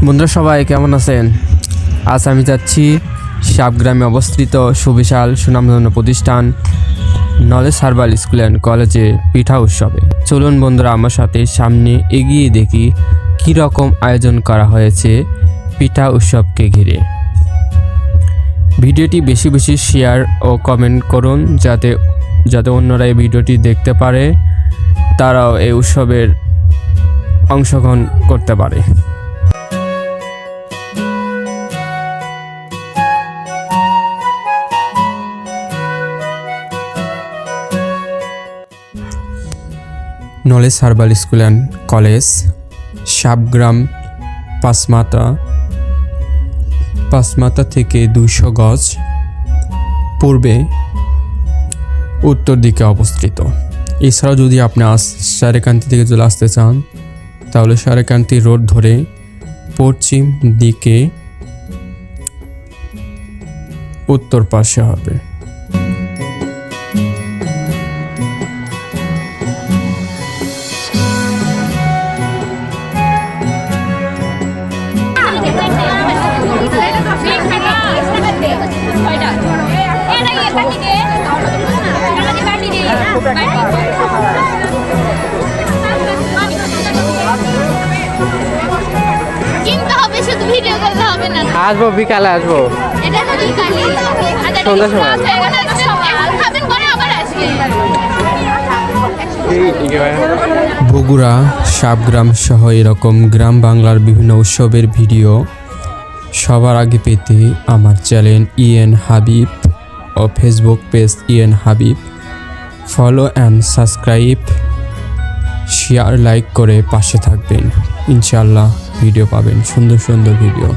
বন্ধুরা সবাই কেমন আছেন? আজ আমি যাচ্ছি সাবগ্রামে অবস্থিত সুবিশাল সুনামধন্য প্রতিষ্ঠান নলেজ হার্বাল স্কুল অ্যান্ড কলেজে পিঠা উৎসবে। চলুন বন্ধুরা আমার সাথে সামনে এগিয়ে দেখি কী রকম আয়োজন করা হয়েছে পিঠা উৎসবকে ঘিরে। ভিডিওটি বেশি বেশি শেয়ার ও কমেন্ট করুন যাতে অন্যরা এই ভিডিওটি দেখতে পারে, তারাও এই উৎসবের অংশগ্রহণ করতে পারে। Knowledge herbal school and college, Sabgram, Panchmatha থেকে 200 গজ পূর্বে উত্তর দিকে অবস্থিত। এছাড়াও যদি আপনি সারিয়াকান্দি থেকে চলে আসতে চান তাহলে সারিয়াকান্দি রোড ধরে পশ্চিম দিকে উত্তর পাশে হবে। আসবো, বিকালে আসবো, সন্ধ্যার সময়। বগুড়া, সাবগ্রাম সহ এরকম গ্রাম বাংলার বিভিন্ন উৎসবের ভিডিও সবার আগে পেতে আমার চ্যানেল হাবিব ও Facebook page Habib follow and subscribe, share, like করে পাশে থাকবেন। ইনশাআল্লাহ ভিডিও পাবেন, সুন্দর সুন্দর ভিডিও।